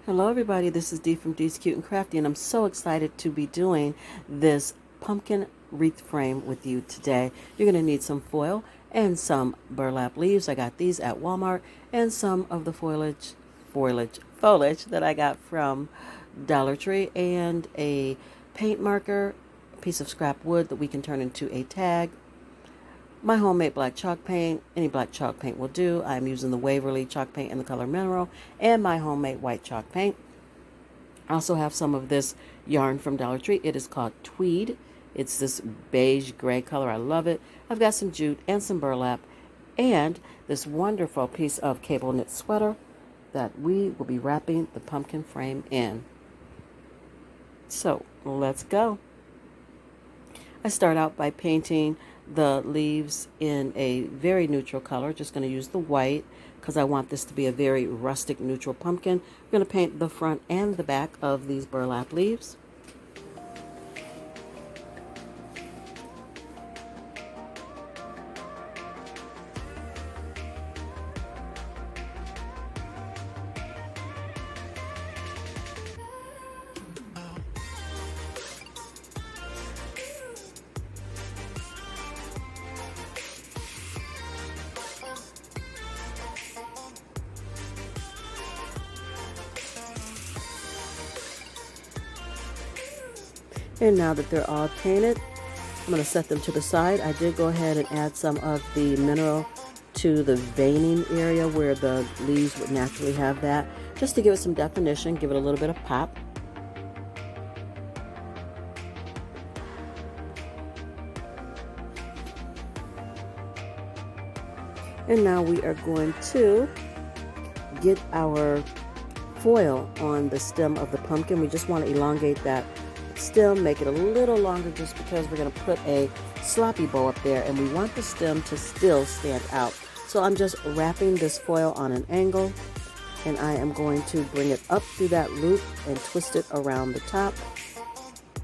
Hello everybody, this is Dee from sCuteNCrafty, and I'm so excited to be doing this pumpkin wreath frame with you today. You're going to need some foil and some burlap leaves. I got these at Walmart, and some of the foliage that I got from Dollar Tree, and a paint marker, a piece of scrap wood that we can turn into a tag, my homemade black chalk paint. Any black chalk paint will do. I'm using the Waverly chalk paint in the color mineral, and my homemade white chalk paint. I also have some of this yarn from Dollar Tree. It is called Tweed. It's this beige gray color. I love it. I've got some jute and some burlap, and this wonderful piece of cable knit sweater that we will be wrapping the pumpkin frame in. So let's go. I start out by painting the leaves in a very neutral color. Just going to use the white because I want this to be a very rustic neutral pumpkin. I'm going to paint the front and the back of these burlap leaves. And now that they're all painted, I'm going to set them to the side. I did go ahead and add some of the mineral to the veining area where the leaves would naturally have that, just to give it some definition, give it a little bit of pop. And now we are going to get our foil on the stem of the pumpkin. We just want to elongate that stem, make it a little longer, just because we're going to put a sloppy bow up there, and we want the stem to still stand out. So I'm just wrapping this foil on an angle, and I am going to bring it up through that loop and twist it around the top,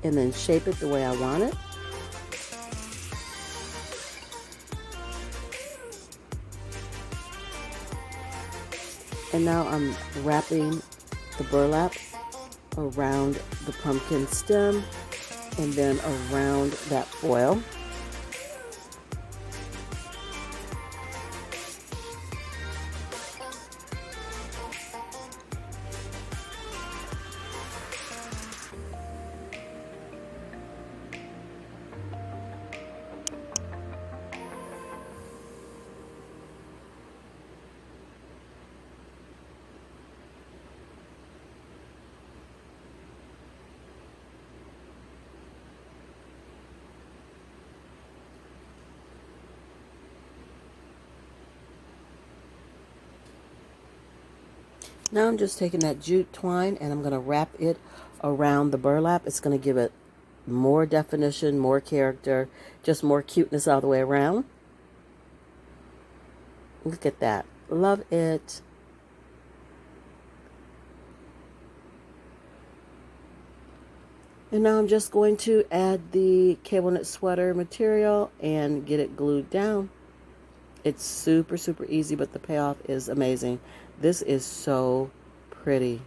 and then shape it the way I want it. And now I'm wrapping the burlap around the pumpkin stem and then around that foil. Now I'm just taking that jute twine and I'm going to wrap it around the burlap. It's going to give it more definition, more character, just more cuteness all the way around. Look at that. Love it. And now I'm just going to add the cable knit sweater material and get it glued down. It's super, super easy, but the payoff is amazing. This is so pretty.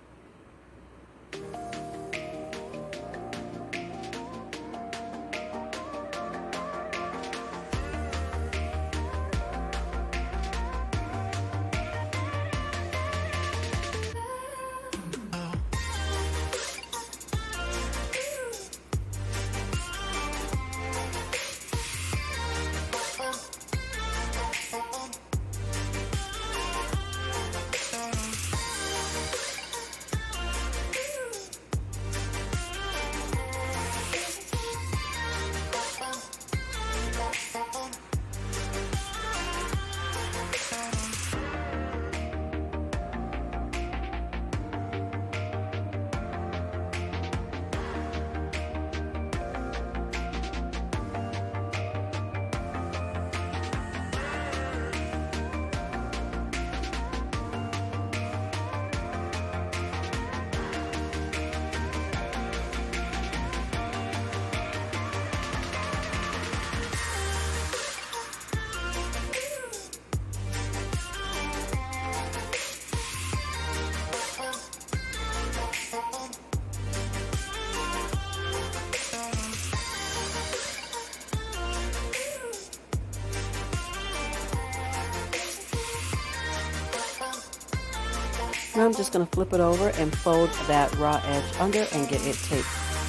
Now I'm just going to flip it over and fold that raw edge under and get it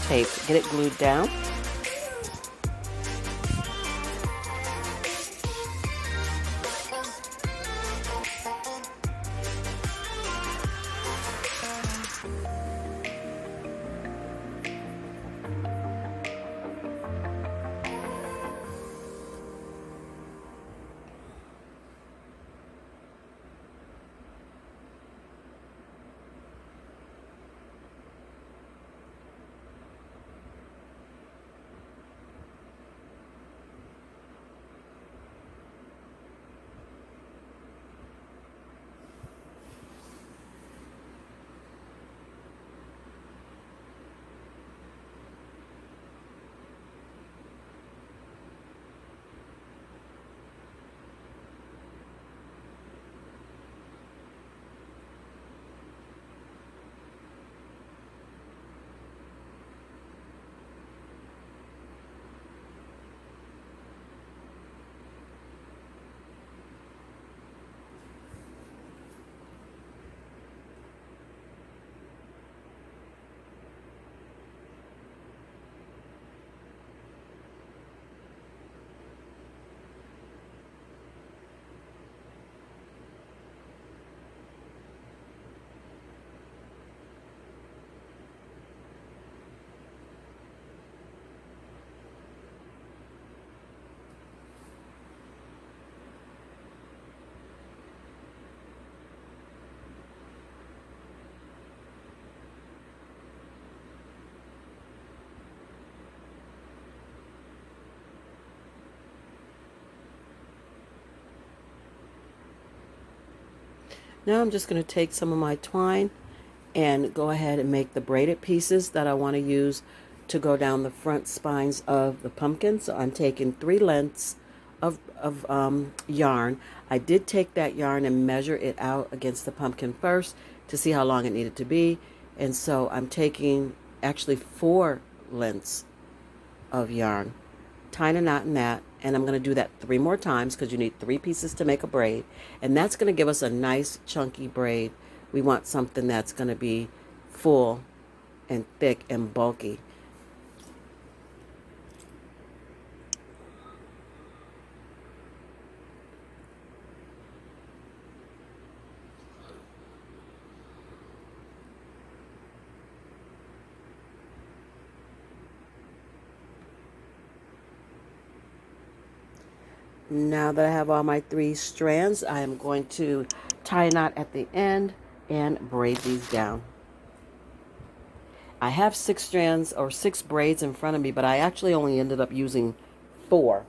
taped, get it glued down. Now I'm just going to take some of my twine and go ahead and make the braided pieces that I want to use to go down the front spines of the pumpkin. So I'm taking 3 lengths of yarn. I did take that yarn and measure it out against the pumpkin first to see how long it needed to be. And so I'm taking actually 4 lengths of yarn, tying a knot in that, and I'm going to do that 3 more times because you need 3 pieces to make a braid, and that's going to give us a nice chunky braid. We want something that's going to be full and thick and bulky. Now that I have all my 3 strands, I am going to tie a knot at the end and braid these down. I have 6 strands or 6 braids in front of me, but I actually only ended up using 4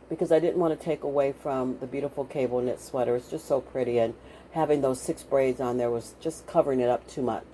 because I didn't want to take away from the beautiful cable knit sweater. It's just so pretty, and having those 6 braids on there was just covering it up too much.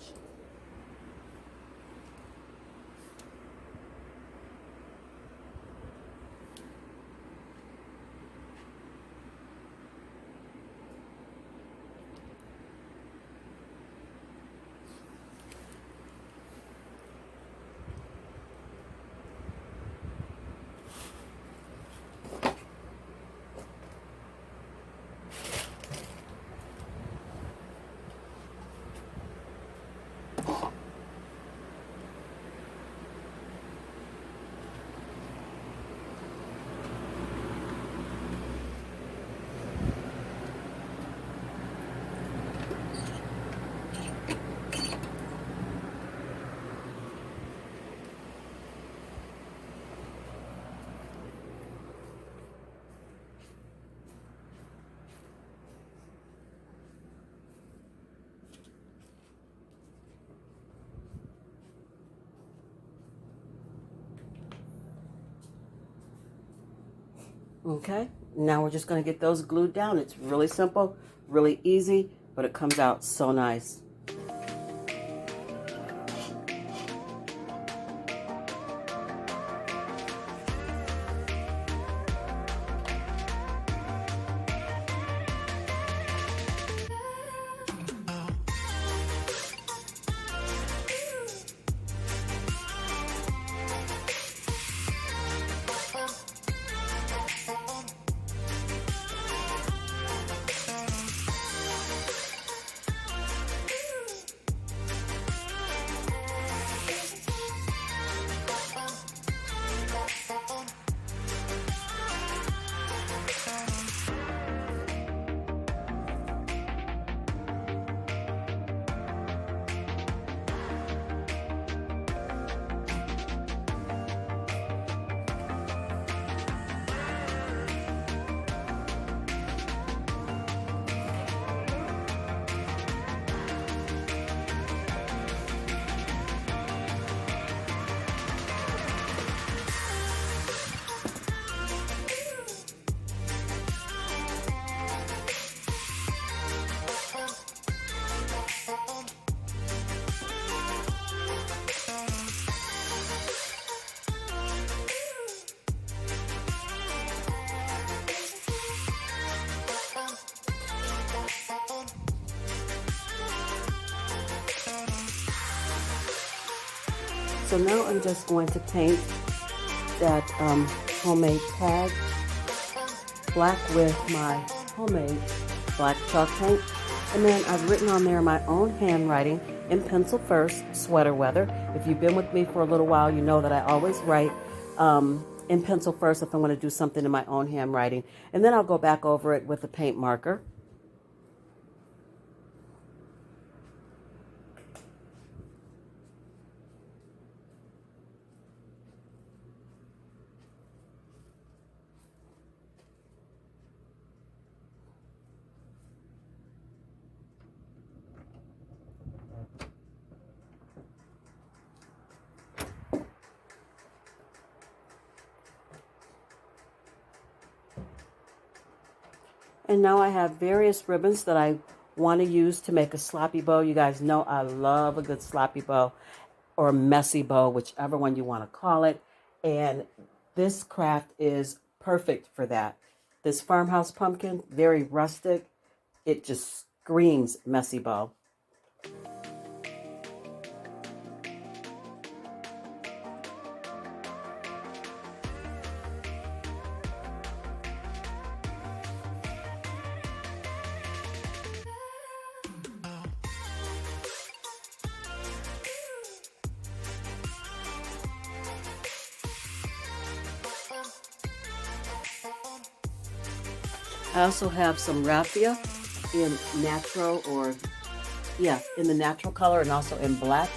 Okay, now we're just going to get those glued down. It's really simple, really easy, but it comes out so nice. So now I'm just going to paint that homemade tag black with my homemade black chalk paint. And then I've written on there my own handwriting in pencil first, sweater weather. If you've been with me for a little while, you know that I always write in pencil first if I want to do something in my own handwriting. And then I'll go back over it with a paint marker. And now I have various ribbons that I want to use to make a sloppy bow. You guys know I love a good sloppy bow or a messy bow, whichever one you want to call it. And this craft is perfect for that. This farmhouse pumpkin, very rustic. It just screams messy bow. I also have some raffia in natural in the natural color and also in black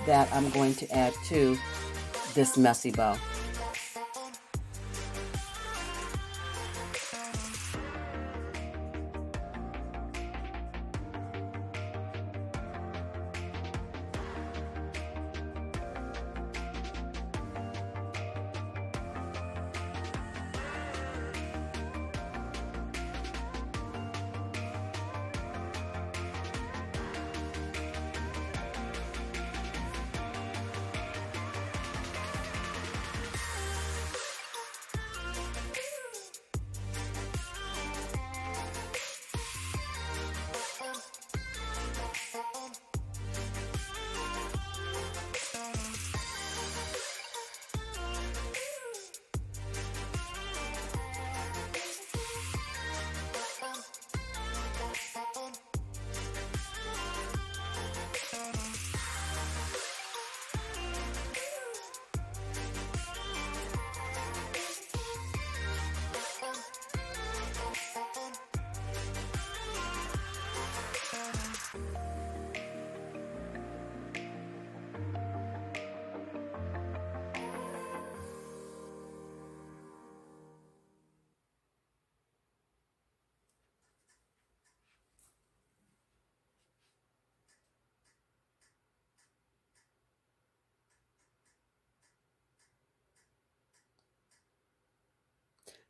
that I'm going to add to this messy bow.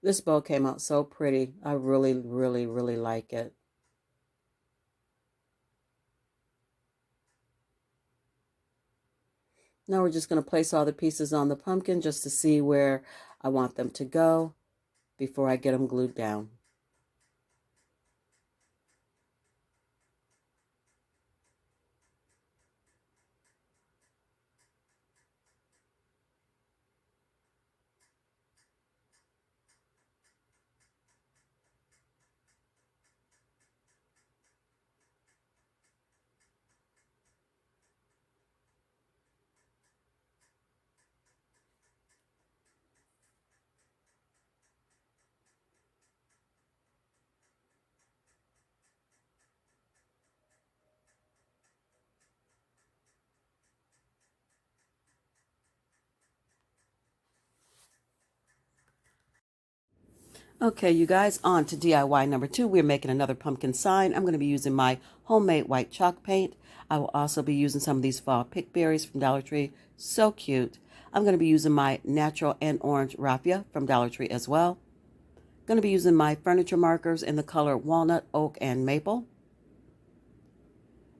This bow came out so pretty. I really, really, really like it. Now we're just going to place all the pieces on the pumpkin just to see where I want them to go before I get them glued down. Okay, you guys, on to DIY number 2. We're making another pumpkin sign. I'm going to be using my homemade white chalk paint. I will also be using some of these fall pickberries from Dollar Tree. So cute. I'm going to be using my natural and orange raffia from Dollar Tree as well. Going to be using my furniture markers in the color walnut, oak, and maple.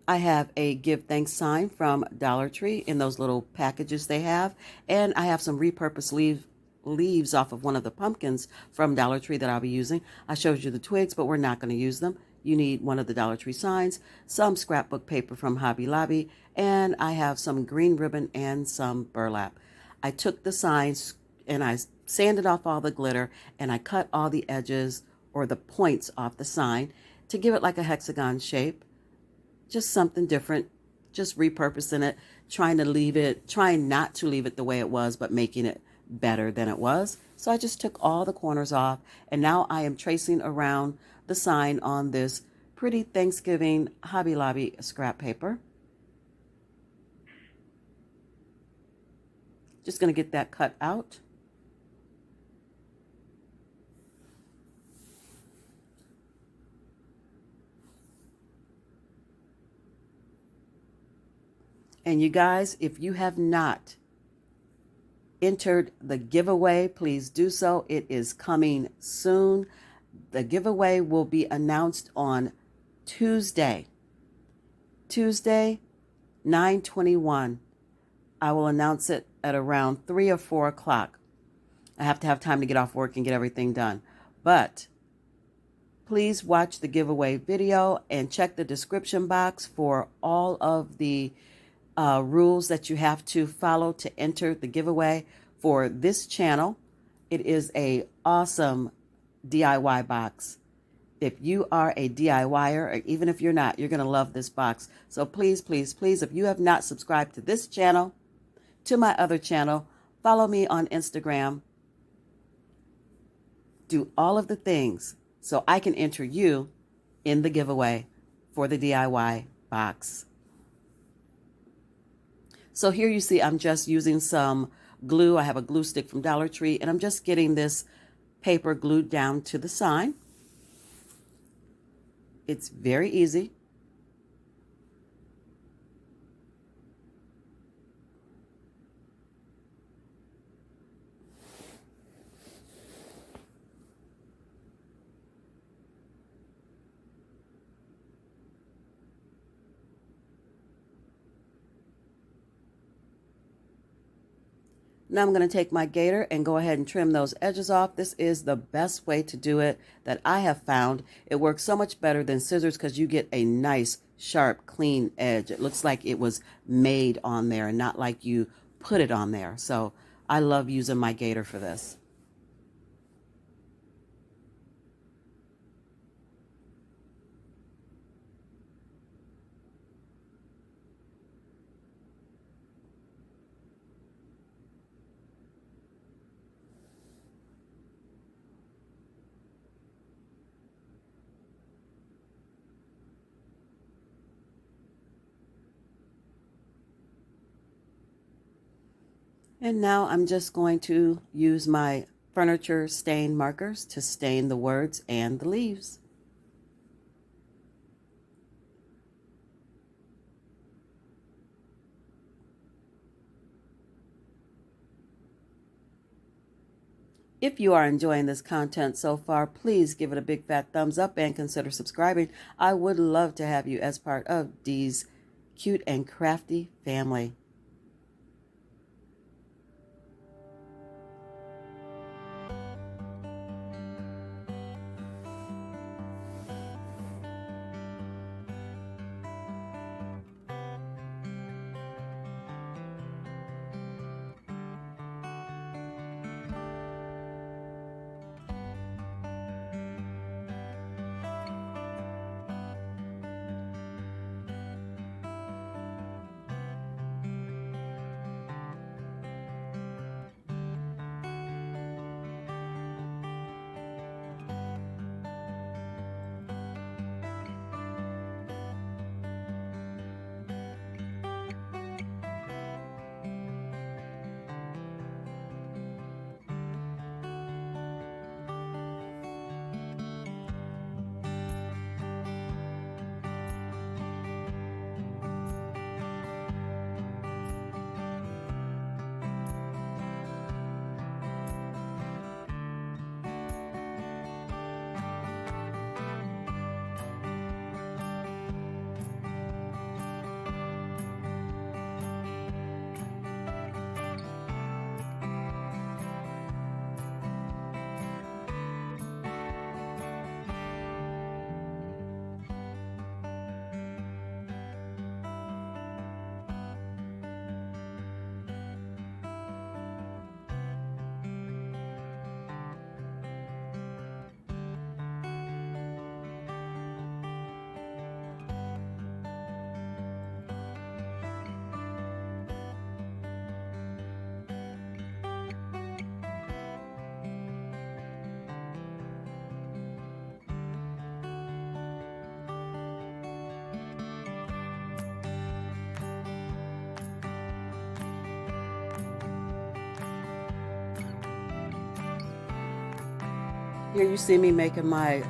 I have a give thanks sign from Dollar Tree in those little packages they have. And I have some repurposed leaves off of one of the pumpkins from Dollar Tree that I'll be using. I showed you the twigs, but we're not going to use them. You need one of the Dollar Tree signs, some scrapbook paper from Hobby Lobby, and I have some green ribbon and some burlap. I took the signs and I sanded off all the glitter, and I cut all the edges or the points off the sign to give it like a hexagon shape. Just something different, just repurposing it, trying not to leave it the way it was, but making it better than it was. So I just took all the corners off, and now I am tracing around the sign on this pretty Thanksgiving Hobby Lobby scrap paper. Just going to get that cut out. And you guys, if you have not entered the giveaway, please do so. It is coming soon. The giveaway will be announced on Tuesday, 9/21. I will announce it at around 3 or 4 o'clock. I have to have time to get off work and get everything done. But please watch the giveaway video and check the description box for all of the rules that you have to follow to enter the giveaway for this channel. It is a awesome DIY box. If you are a DIYer, or even if you're not, you're going to love this box. So please, please, please, if you have not subscribed to this channel, to my other channel, follow me on Instagram. Do all of the things so I can enter you in the giveaway for the DIY box. So here you see I'm just using some glue. I have a glue stick from Dollar Tree, and I'm just getting this paper glued down to the sign. It's very easy. Now I'm going to take my gator and go ahead and trim those edges off. This is the best way to do it that I have found. It works so much better than scissors because you get a nice, sharp, clean edge. It looks like it was made on there and not like you put it on there. So I love using my gator for this. And now I'm just going to use my furniture stain markers to stain the words and the leaves. If you are enjoying this content so far, please give it a big fat thumbs up and consider subscribing. I would love to have you as part of Dee's Cute and Crafty family. Here you see me making my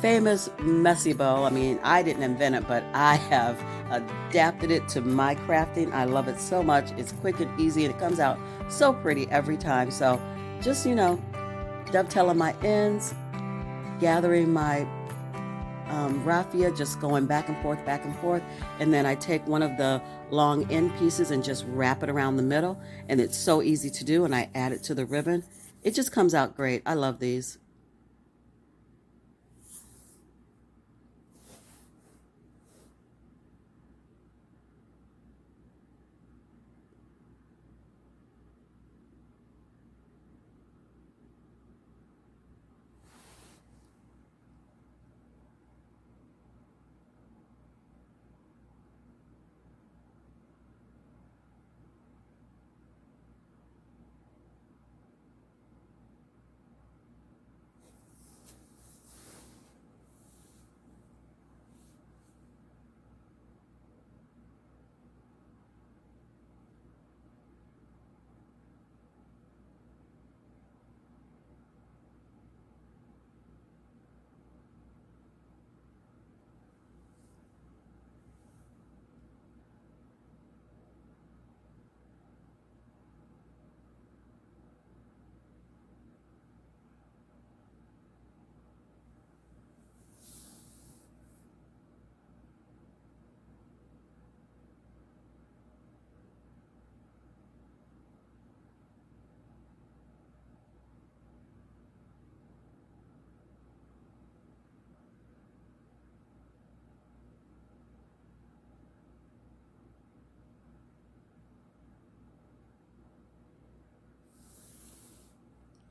famous messy bow. I mean, I didn't invent it, but I have adapted it to my crafting. I love it so much. It's quick and easy, and it comes out so pretty every time. So just, dovetailing my ends, gathering my raffia, just going back and forth, and then I take one of the long end pieces and just wrap it around the middle, and it's so easy to do, and I add it to the ribbon. It just comes out great. I love these.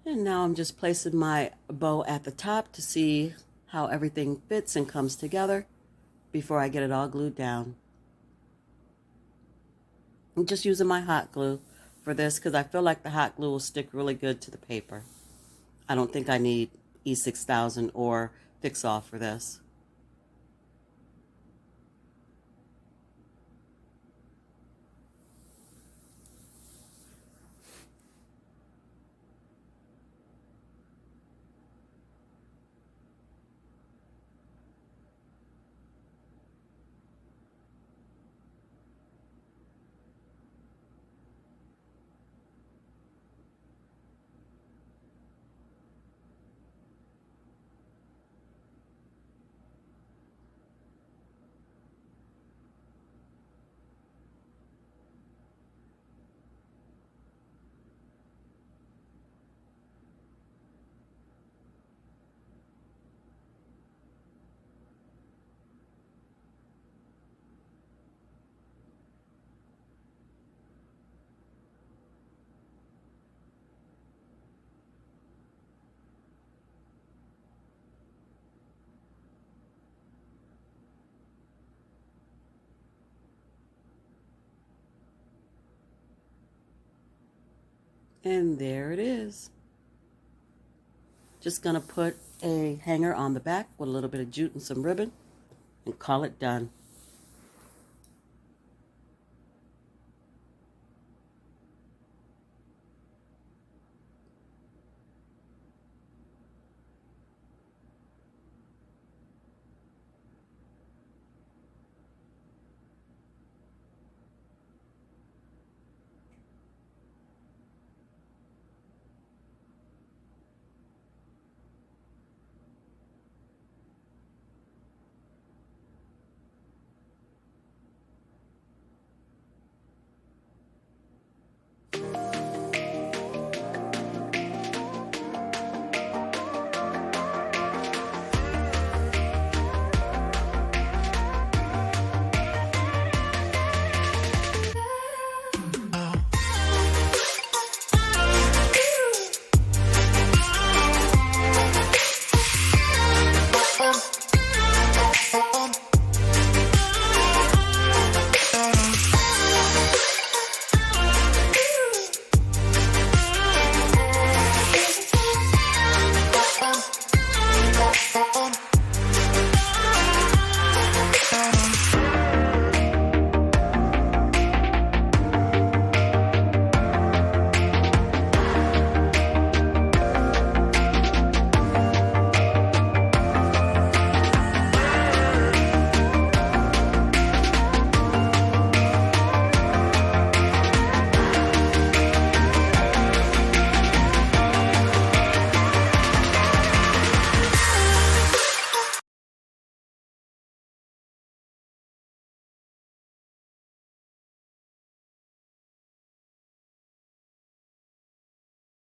And now I'm just placing my bow at the top to see how everything fits and comes together before I get it all glued down. I'm just using my hot glue for this because I feel like the hot glue will stick really good to the paper. I don't think I need E6000 or Fix Off for this. And there it is. Just gonna put a hanger on the back with a little bit of jute and some ribbon and call it done.